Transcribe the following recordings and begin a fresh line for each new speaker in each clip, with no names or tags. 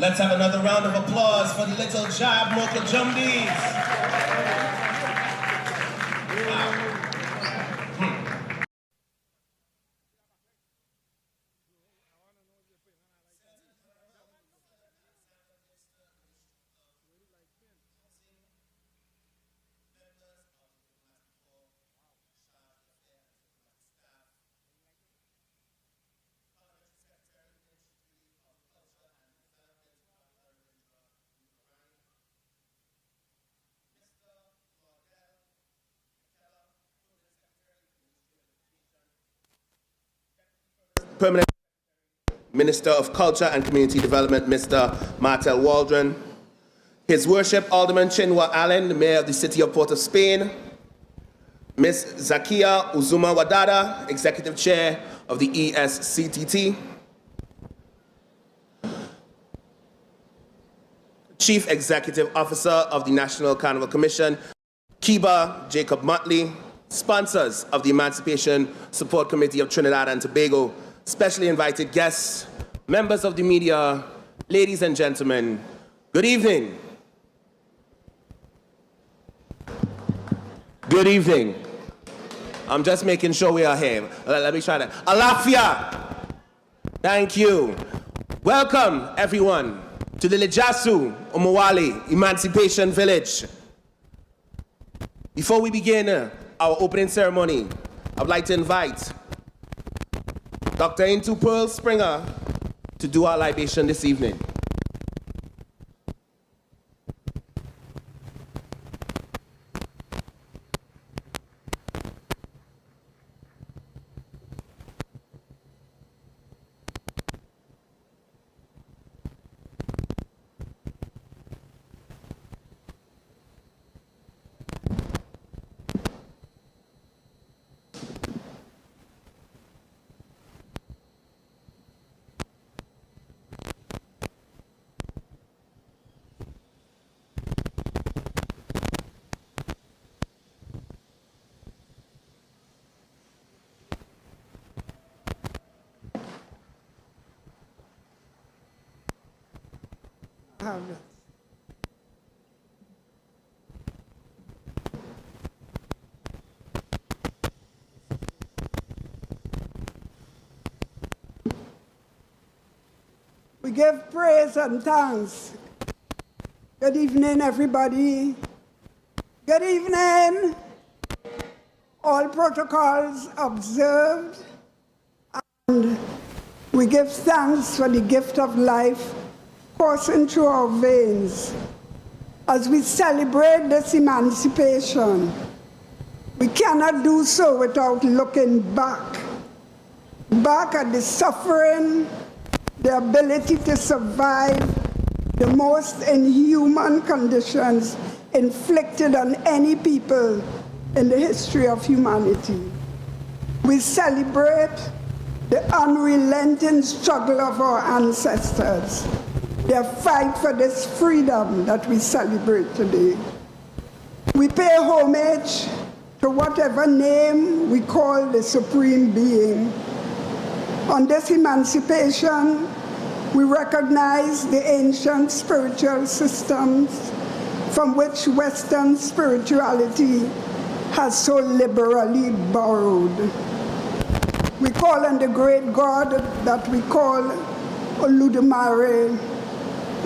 Let's have another round of applause for the little Jab Mocha Jumbies. Wow. Permanent Minister of Culture and Community Development, Mr. Martel Waldron. His Worship Alderman Chinua Allen, the Mayor of the City of Port of Spain. Ms. Zakia Uzuma Wadada, Executive Chair of the ESCTT. Chief Executive Officer of the National Carnival Commission, Kiba Jacob Motley. Sponsors of the Emancipation Support Committee of Trinidad and Tobago, specially invited guests, members of the media, ladies and gentlemen, good evening. Good evening. I'm just making sure we are here. Let me try that. Alafia. Thank you. Welcome, everyone, to the Lejasu Omowale Emancipation Village. Before we begin our opening ceremony, I would like to invite Dr. Intu Pearl Springer to do our libation this evening.
We give praise and thanks. Good evening, everybody. Good evening. All protocols observed. And we give thanks for the gift of life coursing through our veins. As we celebrate this emancipation, we cannot do so without looking back at the suffering, the ability to survive the most inhuman conditions inflicted on any people in the history of humanity. We celebrate the unrelenting struggle of our ancestors, their fight for this freedom that we celebrate today. We pay homage to whatever name we call the Supreme Being. On this emancipation, we recognize the ancient spiritual systems from which Western spirituality has so liberally borrowed. We call on the great God that we call Oludumare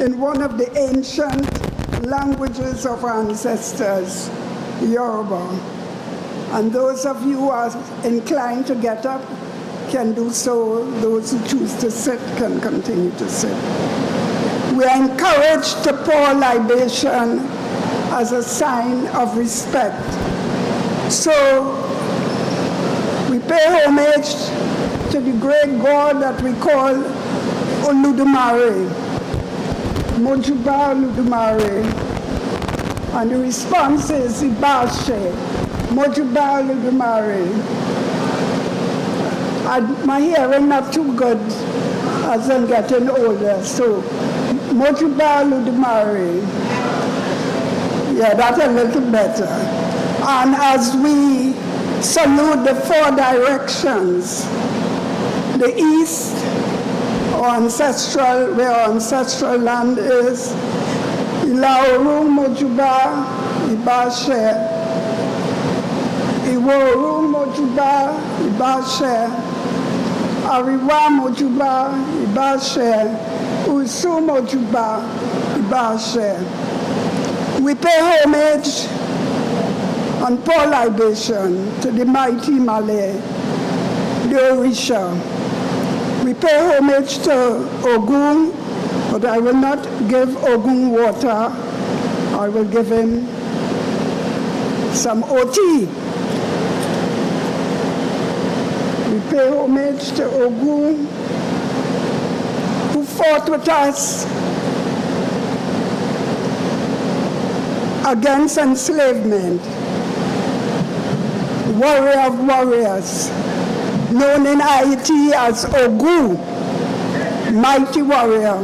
in one of the ancient languages of our ancestors, Yoruba. And those of you who are inclined to get up can do so. Those who choose to sit can continue to sit. We are encouraged to pour libation as a sign of respect. So we pay homage to the great God that we call Oludumare, Mojuba Oludumare. And the response is Ibashe, Mojuba Oludumare. My hearing not too good as I'm getting older, so Mojuba Oludumare. Yeah, that's a little better. And as we salute the four directions, the east, where our ancestral land is. Ilauru Mojuba Ibashe. Iworu Mojuba Ibashe. Ariwa Mojuba Ibashe. Usu Mojuba Ibashe. We pay homage and pour libation to the mighty Malay, the Orisha. We pay homage to Ogun, but I will not give Ogun water. I will give him some OT. We pay homage to Ogun, who fought with us against enslavement. Warrior of warriors, known in Haiti as Ogu, mighty warrior,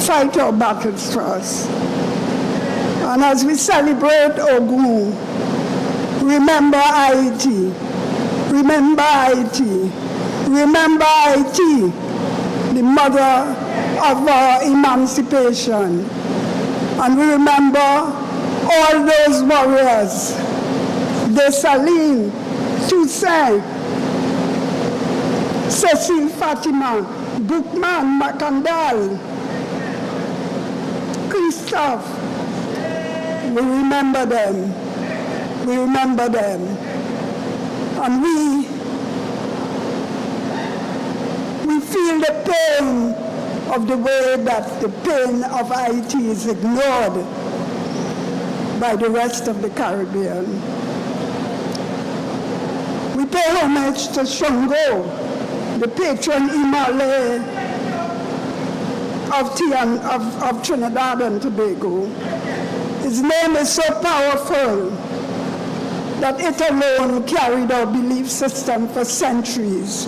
fight our battles for us. And as we celebrate Ogu, remember Haiti, remember Haiti, remember Haiti, the mother of our emancipation. And we remember all those warriors, Dessalines, Toussaint, Cecile Fatima, Boukman, Macandal, Christophe. We remember them. We remember them. And we feel the pain of the way that the pain of Haiti is ignored by the rest of the Caribbean. We pay homage to Shango, the patron Imale of Trinidad and Tobago. His name is so powerful that it alone carried our belief system for centuries,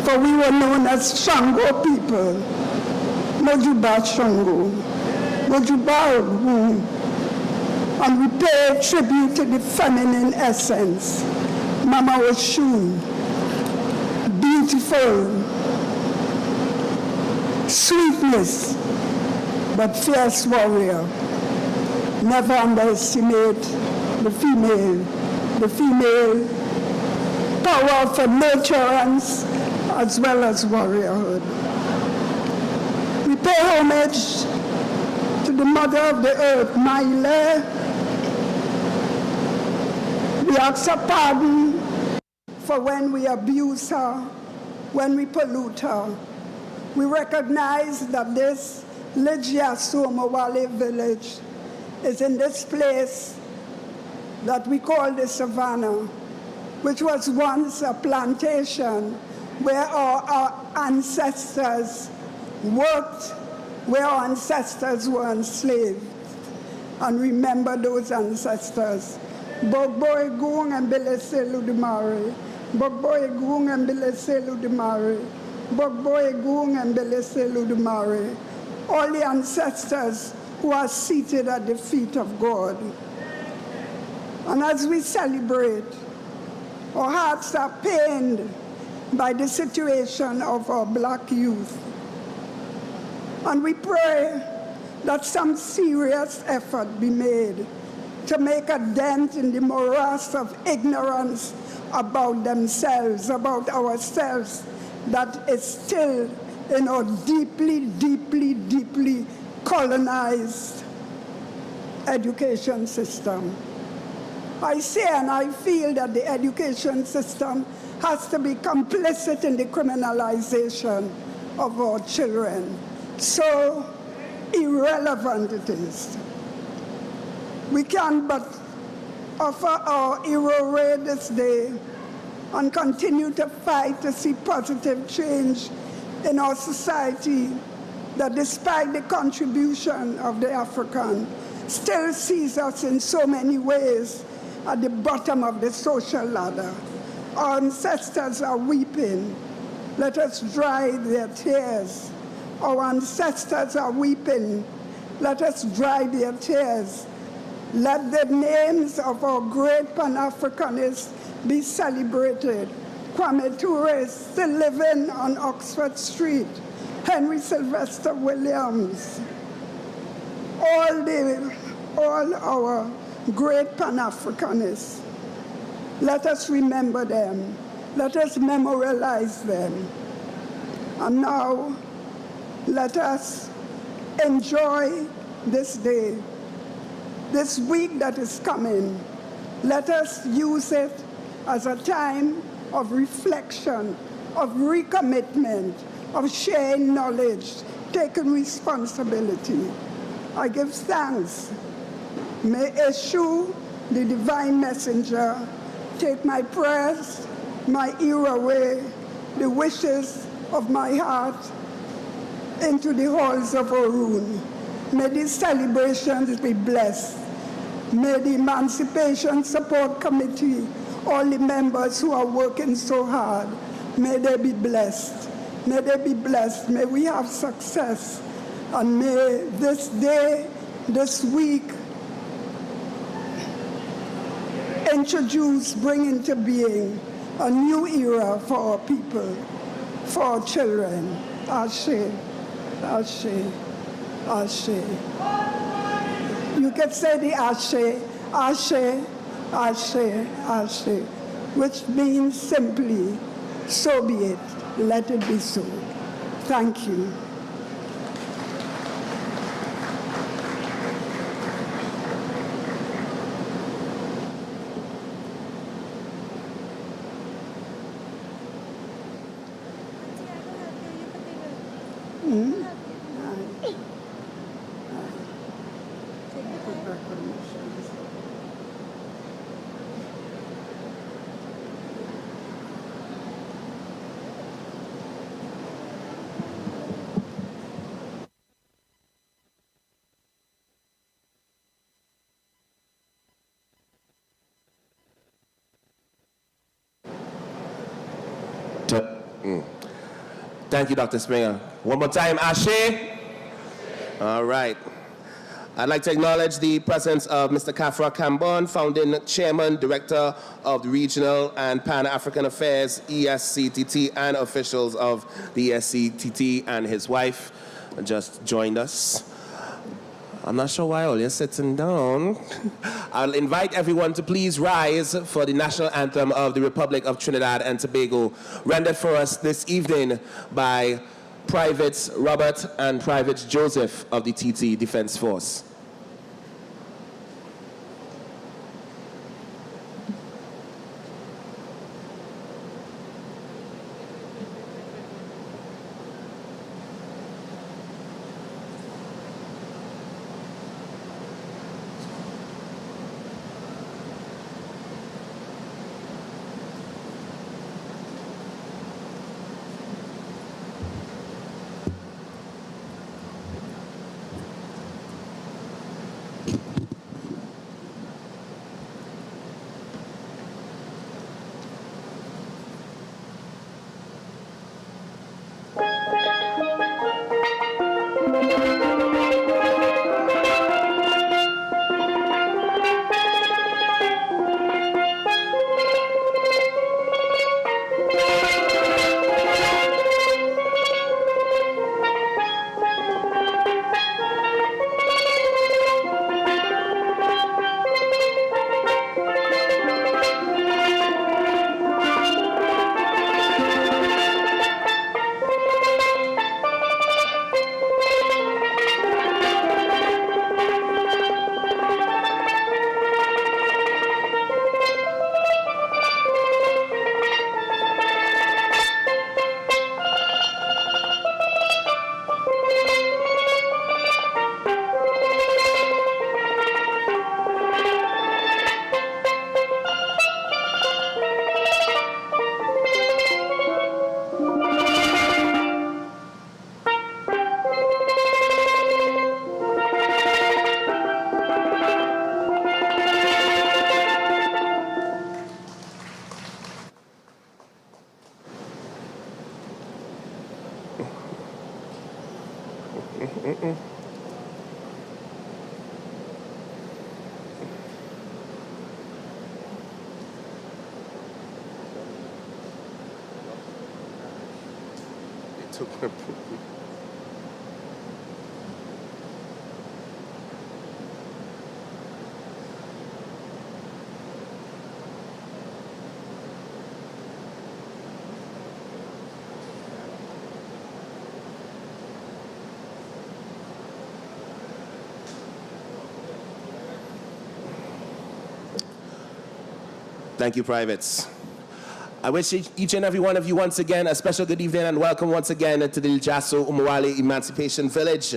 for we were known as Shango people. Mojuba Shango, Mojuba Ogun. And we pay tribute to the feminine essence. Mama Oshun, beautiful, sweetness, but fierce warrior. Never underestimate the female power for nurturance as well as warriorhood. We pay homage to the mother of the earth, Maile. We ask her pardon for when we abuse her, when we pollute her. We recognize that this Emancipation Village is in this place that we call the Savannah, which was once a plantation where our ancestors worked, where our ancestors were enslaved. And remember those ancestors. Bogboy Gung and Beleselu de Mare. Bogboy Gung and Beleselu de Mare. Bogboy Gung and Beleselu de Mare. All the ancestors who are seated at the feet of God. And as we celebrate, our hearts are pained by the situation of our black youth. And we pray that some serious effort be made to make a dent in the morass of ignorance about themselves, about ourselves, that is still in our deeply, deeply, deeply colonized education system. I say and I feel that the education system has to be complicit in the criminalization of our children. So irrelevant it is. We can but offer our hero ray this day and continue to fight to see positive change in our society that, despite the contribution of the African, still sees us in so many ways at the bottom of the social ladder. Our ancestors are weeping. Let us dry their tears. Our ancestors are weeping. Let us dry their tears. Let the names of our great Pan-Africanists be celebrated. Kwame Ture is still living on Oxford Street. Henry Sylvester Williams, all our great Pan-Africanists. Let us remember them. Let us memorialize them. And now, let us enjoy this day, this week that is coming. Let us use it as a time of reflection, of recommitment, of sharing knowledge, taking responsibility. I give thanks. May Eshu, the divine messenger, take my prayers, my ear away, the wishes of my heart into the halls of Orun. May these celebrations be blessed. May the Emancipation Support Committee, all the members who are working so hard, may they be blessed. May they be blessed. May we have success. And may this day, this week, bring into being a new era for our people, for our children. Ashe, Ashe, Ashe. You can say the Ashe, Ashe, Ashe, Ashe, which means simply, so be it, let it be so. Thank you.
Thank you, Dr. Springer. One more time, Ashe. All right. I'd like to acknowledge the presence of Mr. Kafra Kambon, founding chairman, director of the Regional and Pan-African Affairs, ESCTT, and officials of the ESCTT, and his wife just joined us. I'm not sure why all you're sitting down. I'll invite everyone to please rise for the national anthem of the Republic of Trinidad and Tobago, rendered for us this evening by Privates Robert and Private Joseph of the TT Defense Force. Thank you, Privates. I wish each and every one of you once again a special good evening and welcome once again to the Iljasu Umawale Emancipation Village.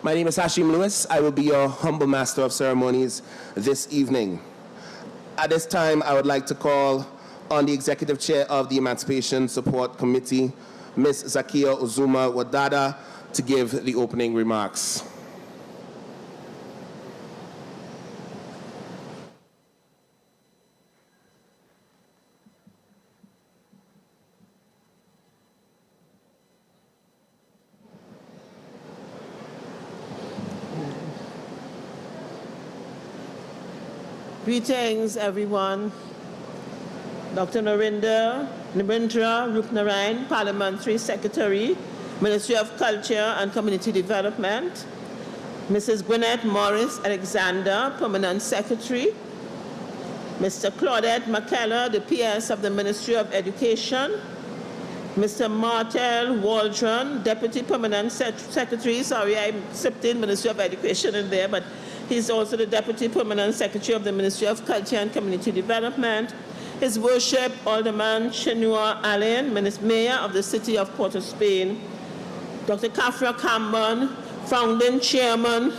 My name is Hashim Lewis. I will be your humble master of ceremonies this evening. At this time, I would like to call on the Executive Chair of the Emancipation Support Committee, Ms. Zakia Uzuma Wadada, to give the opening remarks.
Greetings, everyone. Dr. Narendra Rupnarayan, Parliamentary Secretary, Ministry of Culture and Community Development. Mrs. Gwyneth Morris Alexander, Permanent Secretary. Mr. Claudette McKellar, the PS of the Ministry of Education. Mr. Martel Waldron, Deputy Permanent Secretary. Sorry, I slipped in Ministry of Education in there, but he's also the Deputy Permanent Secretary of the Ministry of Culture and Community Development. His Worship Alderman Chinua Allen, Mayor of the City of Port of Spain. Dr. Kafra Cambon, Founding Chairman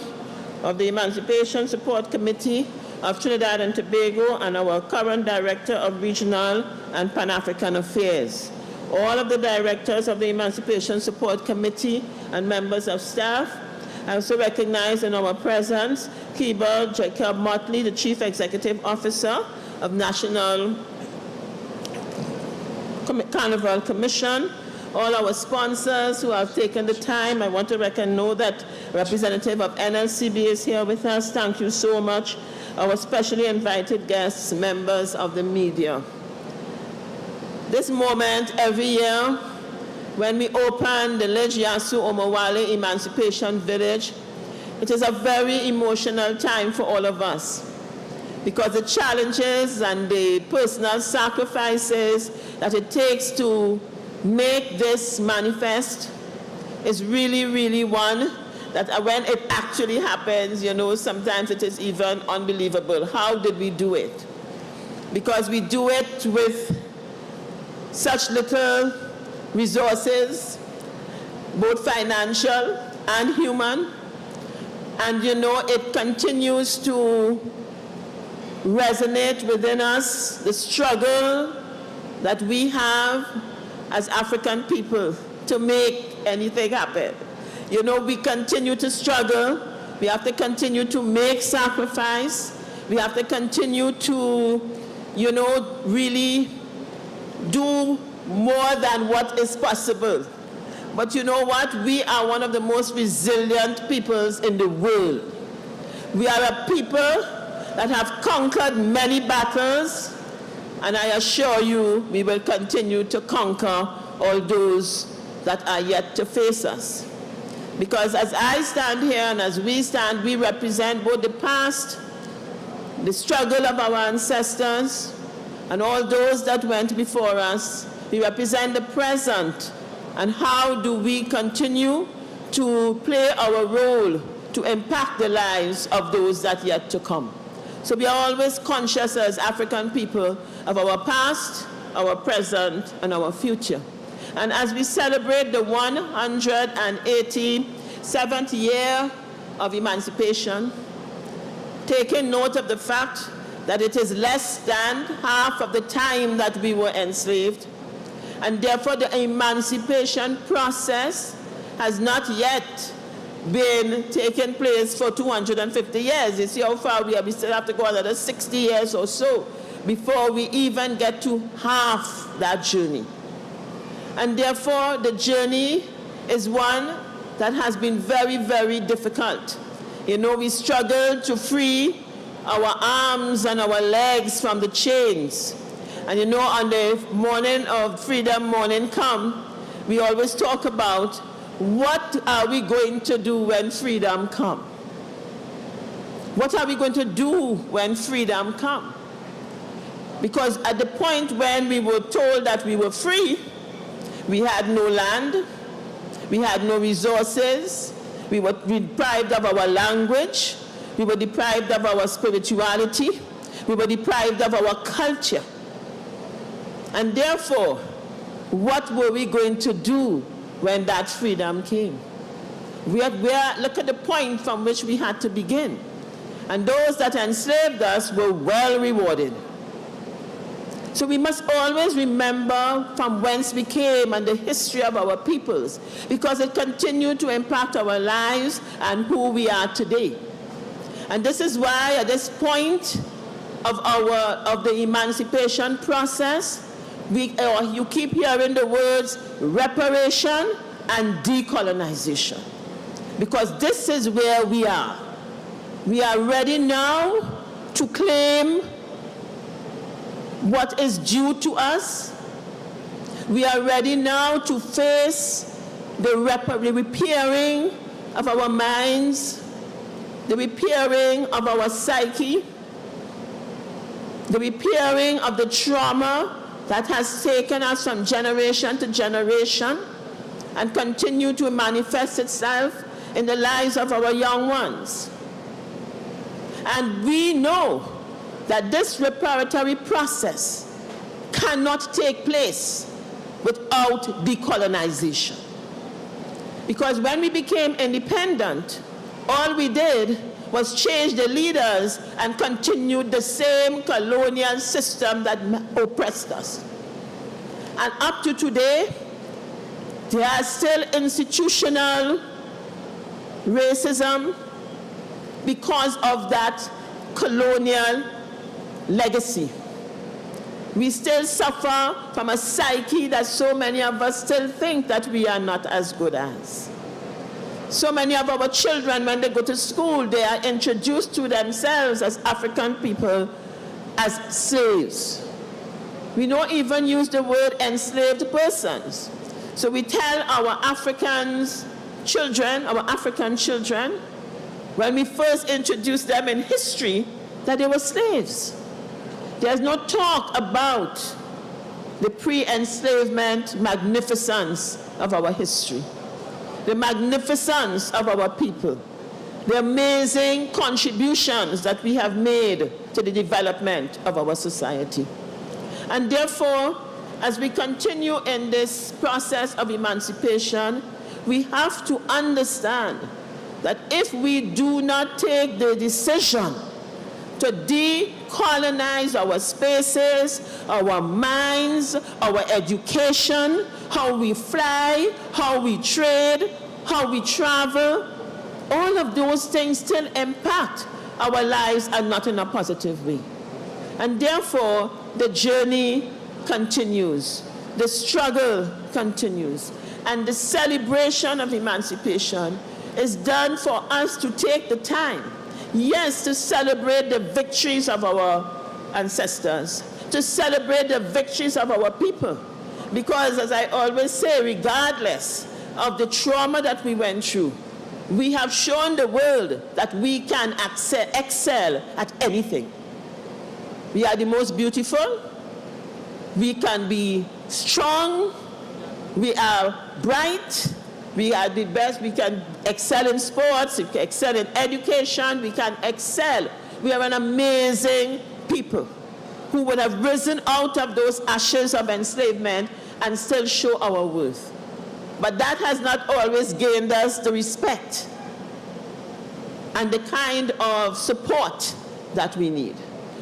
of the Emancipation Support Committee of Trinidad and Tobago and our current Director of Regional and Pan-African Affairs. All of the directors of the Emancipation Support Committee and members of staff. I also recognize in our presence Kiba Jacob Motley, the Chief Executive Officer of National Carnival Commission, all our sponsors who have taken the time. I want to know that representative of NLCB is here with us. Thank you so much. Our specially invited guests, members of the media. This moment every year, when we open the Iljasu Umawale Emancipation Village, it is a very emotional time for all of us because the challenges and the personal sacrifices that it takes to make this manifest is really, really one that when it actually happens, you know, sometimes it is even unbelievable. How did we do it? Because we do it with such little resources, both financial and human, and you know, it continues to resonate within us, the struggle that we have as African people to make anything happen. You know, we continue to struggle, we have to continue to make sacrifice, we have to continue to, you know, really do more than what is possible. But you know what? We are one of the most resilient peoples in the world. We are a people that have conquered many battles, and I assure you we will continue to conquer all those that are yet to face us. Because as I stand here and as we stand, we represent both the past, the struggle of our ancestors, and all those that went before us. We represent the present, and how do we continue to play our role to impact the lives of those that yet to come. So we are always conscious as African people of our past, our present, and our future. And as we celebrate the 187th year of emancipation, taking note of the fact that it is less than half of the time that we were enslaved, and therefore the emancipation process has not yet been taking place for 250 years. You see how far we are. We still have to go another 60 years or so before we even get to half that journey. And therefore the journey is one that has been very, very difficult. You know, we struggled to free our arms and our legs from the chains. And you know, on the morning of Freedom Morning Come, we always talk about what are we going to do when freedom comes? What are we going to do when freedom comes? Because at the point when we were told that we were free, we had no land, we had no resources, we were deprived of our language, we were deprived of our spirituality, We were deprived of our culture. And therefore, what were we going to do when that freedom came? Look at the point from which we had to begin. And those that enslaved us were well rewarded. So we must always remember from whence we came and the history of our peoples, because it continued to impact our lives and who we are today. And this is why at this point of the emancipation process, you keep hearing the words reparation and decolonization, because this is where we are. We are ready now to claim what is due to us. We are ready now to face the repairing of our minds, the repairing of our psyche, the repairing of the trauma that has taken us from generation to generation and continue to manifest itself in the lives of our young ones. And we know that this reparatory process cannot take place without decolonization. Because when we became independent, all we did was change the leaders and continued the same colonial system that oppressed us. And up to today, there are still institutional racism because of that colonial legacy. We still suffer from a psyche that so many of us still think that we are not as good as. So many of our children, when they go to school, they are introduced to themselves as African people as slaves. We don't even use the word enslaved persons. So we tell our African children, when we first introduced them in history, that they were slaves. There's no talk about the pre-enslavement magnificence of our history, the magnificence of our people, the amazing contributions that we have made to the development of our society. And therefore, as we continue in this process of emancipation, we have to understand that if we do not take the decision to decolonize our spaces, our minds, our education, how we fly, how we trade, how we travel, all of those things still impact our lives and not in a positive way. And therefore, the journey continues, the struggle continues, and the celebration of emancipation is done for us to take the time, yes, to celebrate the victories of our ancestors, to celebrate the victories of our people. Because, as I always say, regardless of the trauma that we went through, we have shown the world that we can excel at anything. We are the most beautiful, we can be strong, we are bright, we are the best, we can excel in sports, we can excel in education, we can excel. We are an amazing people who would have risen out of those ashes of enslavement and still show our worth. But that has not always gained us the respect and the kind of support that we need.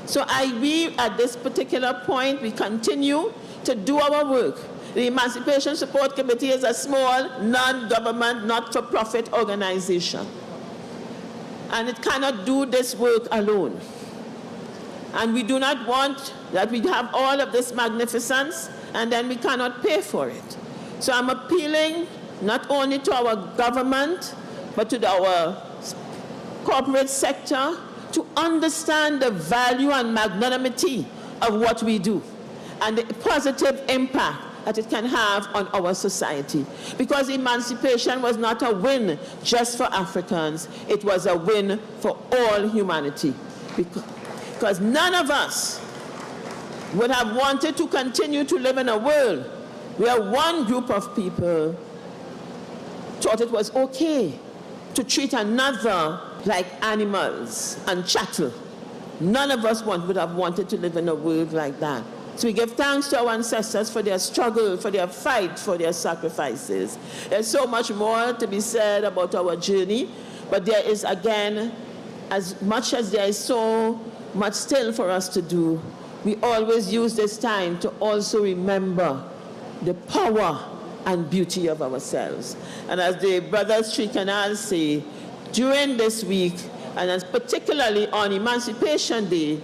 So we, at this particular point, we continue to do our work. The Emancipation Support Committee is a small, non-government, not-for-profit organization. And it cannot do this work alone. And we do not want that we have all of this magnificence and then we cannot pay for it. So I'm appealing not only to our government, but to our corporate sector to understand the value and magnanimity of what we do and the positive impact that it can have on our society. Because emancipation was not a win just for Africans, it was a win for all humanity. Because none of us would have wanted to continue to live in a world where one group of people thought it was okay to treat another like animals and chattel. None of us would have wanted to live in a world like that. So we give thanks to our ancestors for their struggle, for their fight, for their sacrifices. There's so much more to be said about our journey, but there is, again, as much as there is so much still for us to do, we always use this time to also remember the power and beauty of ourselves. And as the brothers Trikanal say, during this week, and as particularly on Emancipation Day,